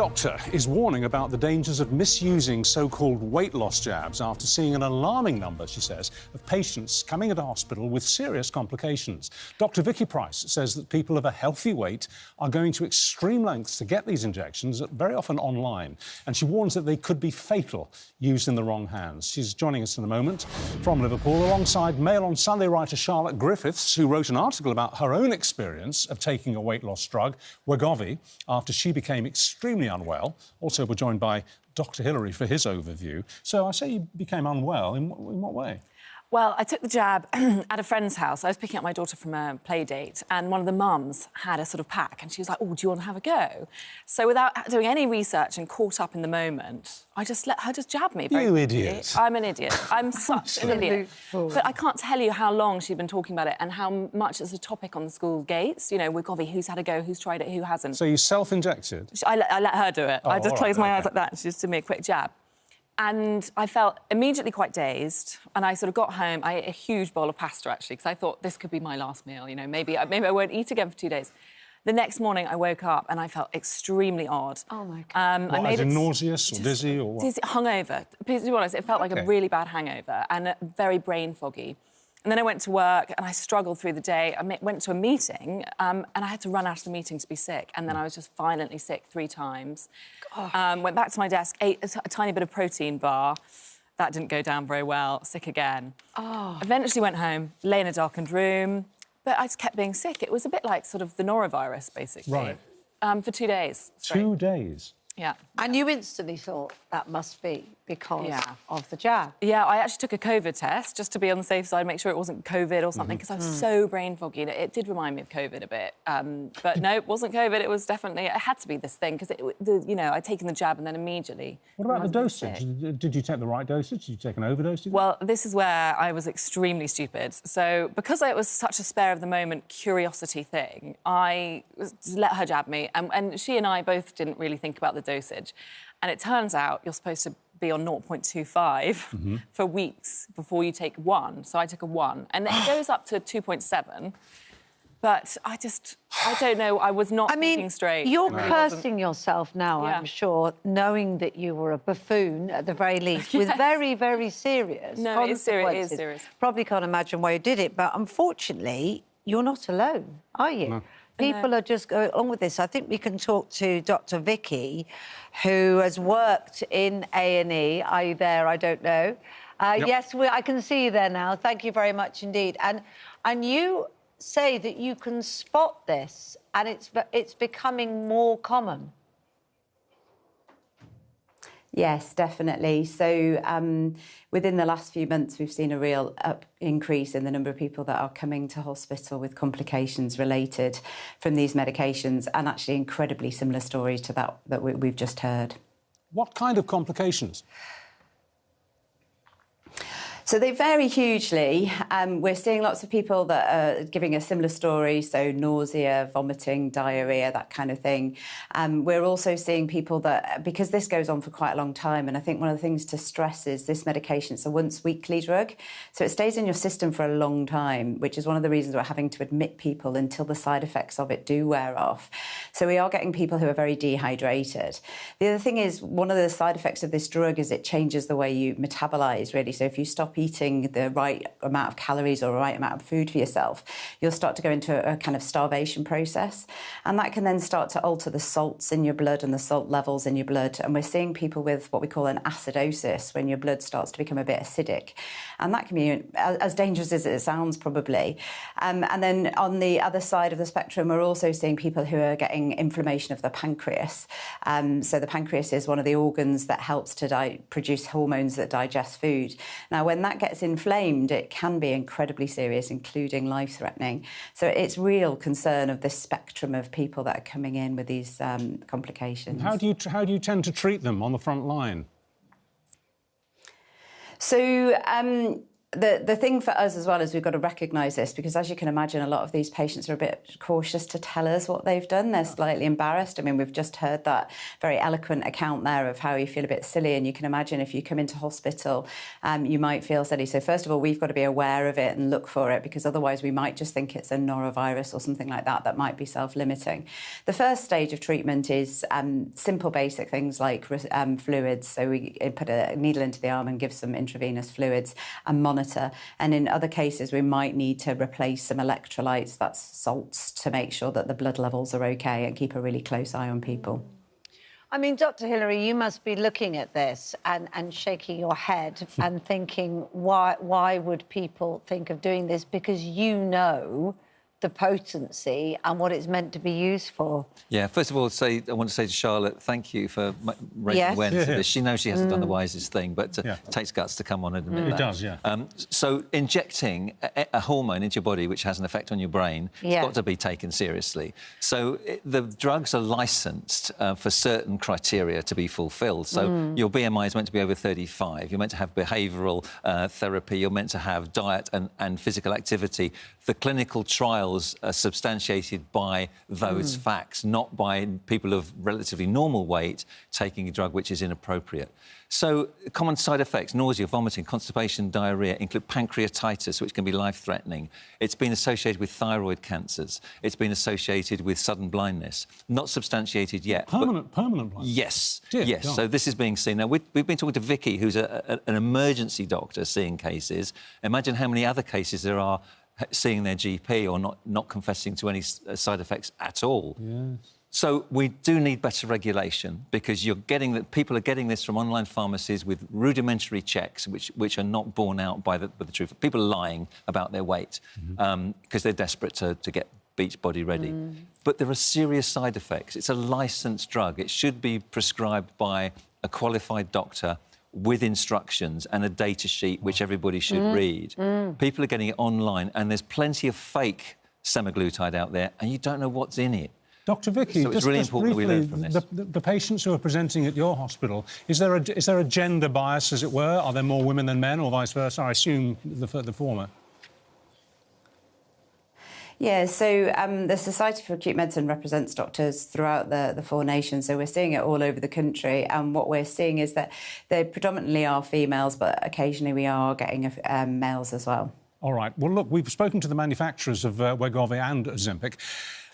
doctor is warning about the dangers of misusing so-called weight loss jabs after seeing an alarming number, she says, of patients coming into hospital with serious complications. Dr Vicky Price says that people of a healthy weight are going to extreme lengths to get these injections, very often online, and she warns that they could be fatal used in the wrong hands. She's joining us in a moment from Liverpool, alongside Mail on Sunday writer Charlotte Griffiths, who wrote an article about her own experience of taking a weight loss drug, Wegovy, after she became extremely unwell. Also, we're joined by Dr Hilary for his overview. So I say you became unwell. In what way? Well, I took the jab at a friend's house. I was picking up my daughter from a play date, and one of the mums had a sort of pack, and she was like, "Oh, do you want to have a go?" So without doing any research and caught up in the moment, I just let her just jab me. You idiot. I'm an idiot. I'm such an idiot. But I can't tell you how long she'd been talking about it and how much it's a topic on the school gates. You know, Wegovy, who's had a go, who's tried it, who hasn't. So you self-injected? I let her do it. Oh, I just closed my eyes okay. like that, and she just did me a quick jab. And I felt immediately quite dazed, and I sort of got home. I ate a huge bowl of pasta, actually, because I thought this could be my last meal, you know, maybe I won't eat again for 2 days. The next morning, I woke up and I felt extremely odd. Oh, my God. I made it nauseous or dizzy or what? Dizzy, hungover. To be honest, it felt like a really bad hangover and very brain foggy. And then I went to work and I struggled through the day. I went to a meeting and I had to run out of the meeting to be sick. And then I was just violently sick 3 times. Went back to my desk, ate a tiny bit of protein bar. That didn't go down very well. Sick again. Eventually went home, lay in a darkened room. But I just kept being sick. It was a bit like sort of the norovirus, basically. Right. For 2 days. Straight. 2 days? Yeah. And you instantly thought that must be because of the jab? Yeah, I actually took a COVID test just to be on the safe side, make sure it wasn't COVID or something, because I was so brain foggy. It did remind me of COVID a bit. But no, it wasn't COVID. It was definitely... It had to be this thing, because, you know, I'd taken the jab and then immediately... What about the dosage? Did you take the right dosage? Did you take an overdose? Well, this is where I was extremely stupid. So, because it was such a spare-of-the-moment curiosity thing, I let her jab me, and she and I both didn't really think about the dosage. And it turns out you're supposed to be on 0.25 for weeks before you take 1. So I took a 1. And it goes up to 2.7. But I don't know, I was not thinking straight. You're cursing yourself now, Yeah. I'm sure, knowing that you were a buffoon, at the very least, with very, very serious No, it is serious, consequences. it is serious. Probably can't imagine why you did it, but unfortunately, you're not alone, are you? No. People are just going on with this. I think we can talk to Dr Vicky, who has worked in A&E. Are you there? I don't know. Yep. Yes, I can see you there now. Thank you very much indeed. And you say that you can spot this, and it's becoming more common. Yes, definitely. So within the last few months, we've seen a real increase in the number of people that are coming to hospital with complications related from these medications, and actually incredibly similar stories to that we've just heard. What kind of complications? So they vary hugely. We're seeing lots of people that are giving a similar story, so nausea, vomiting, diarrhoea, that kind of thing. We're also seeing people that, because this goes on for quite a long time, and I think one of the things to stress is this medication, it's a once-weekly drug, so it stays in your system for a long time, which is one of the reasons we're having to admit people until the side effects of it do wear off. So we are getting people who are very dehydrated. The other thing is, one of the side effects of this drug is it changes the way you metabolise, really. So if you stop eating the right amount of calories or the right amount of food for yourself, you'll start to go into a kind of starvation process. And that can then start to alter the salts in your blood and the salt levels in your blood. And we're seeing people with what we call an acidosis, when your blood starts to become a bit acidic. And that can be as dangerous as it sounds, probably. And then on the other side of the spectrum, we're also seeing people who are getting inflammation of the pancreas. So the pancreas is one of the organs that helps to produce hormones that digest food. Now, when that gets inflamed, it can be incredibly serious, including life-threatening. So it's real concern of this spectrum of people that are coming in with these complications. How do you tend to treat them on the front line? So The thing for us as well is we've got to recognise this, because as you can imagine, a lot of these patients are a bit cautious to tell us what they've done. They're slightly embarrassed. I mean, we've just heard that very eloquent account there of how you feel a bit silly, and you can imagine if you come into hospital, you might feel silly. So first of all, we've got to be aware of it and look for it, because otherwise we might just think it's a norovirus or something like that that might be self-limiting. The first stage of treatment is simple basic things like fluids. So we put a needle into the arm and give some intravenous fluids and monitor. And in other cases, we might need to replace some electrolytes, that's salts, to make sure that the blood levels are OK and keep a really close eye on people. I mean, Dr. Hillary, you must be looking at this and shaking your head and thinking, why would people think of doing this? Because you know the potency and what it's meant to be used for. Yeah, first of all, I want to say to Charlotte, thank you for raising awareness of this. She knows she hasn't done the wisest thing, but it takes guts to come on and admit that. It does, yeah. So injecting a hormone into your body which has an effect on your brain has got to be taken seriously. So the drugs are licensed for certain criteria to be fulfilled. So your BMI is meant to be over 35. You're meant to have behavioural therapy. You're meant to have diet and physical activity. The clinical trials are substantiated by those facts, not by people of relatively normal weight taking a drug which is inappropriate. So common side effects, nausea, vomiting, constipation, diarrhoea, include pancreatitis, which can be life-threatening. It's been associated with thyroid cancers. It's been associated with sudden blindness. Not substantiated yet. Permanent blindness? Yes, Dear yes. God. So this is being seen. Now, we've been talking to Vicky, who's an emergency doctor seeing cases. Imagine how many other cases there are seeing their GP or not confessing to any side effects at all. Yes. So we do need better regulation, because people are getting this from online pharmacies with rudimentary checks which are not borne out by the truth. People are lying about their weight because they're desperate to get beach body ready. But there are serious side effects. It's a licensed drug. It should be prescribed by a qualified doctor with instructions and a data sheet which everybody should read. People are getting it online, and there's plenty of fake semaglutide out there, and you don't know what's in it. Dr Vicky, so it's really important briefly, that we learn from this. The patients who are presenting at your hospital, is there a gender bias, as it were? Are there more women than men, or vice versa? I assume the former. Yeah, so the Society for Acute Medicine represents doctors throughout the 4 nations, so we're seeing it all over the country, and what we're seeing is that they predominantly are females, but occasionally we are getting males as well. All right. Well, look, we've spoken to the manufacturers of Wegovy and Ozempic.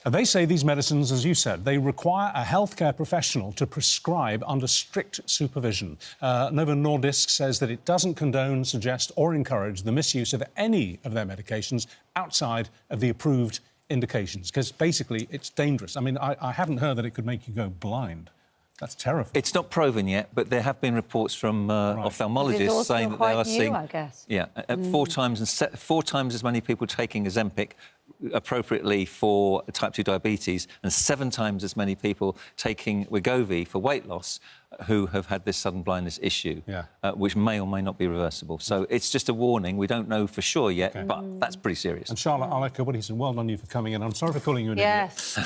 They say these medicines, as you said, they require a healthcare professional to prescribe under strict supervision. Novo Nordisk says that it doesn't condone, suggest or encourage the misuse of any of their medications outside of the approved indications, because basically it's dangerous. I mean, I haven't heard that it could make you go blind. That's terrifying. It's not proven yet, but there have been reports from ophthalmologists saying that they are seeing... I guess. Yeah, 4 times as many people taking Ozempic appropriately for type 2 diabetes, and 7 times as many people taking Wegovy for weight loss who have had this sudden blindness issue, which may or may not be reversible. So it's just a warning. We don't know for sure yet, but that's pretty serious. And Charlotte, I'll echo what he said. Well done you for coming in. I'm sorry for calling you an idiot.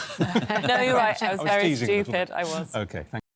No, you're right. I was very teasing stupid. I was. OK, thank you.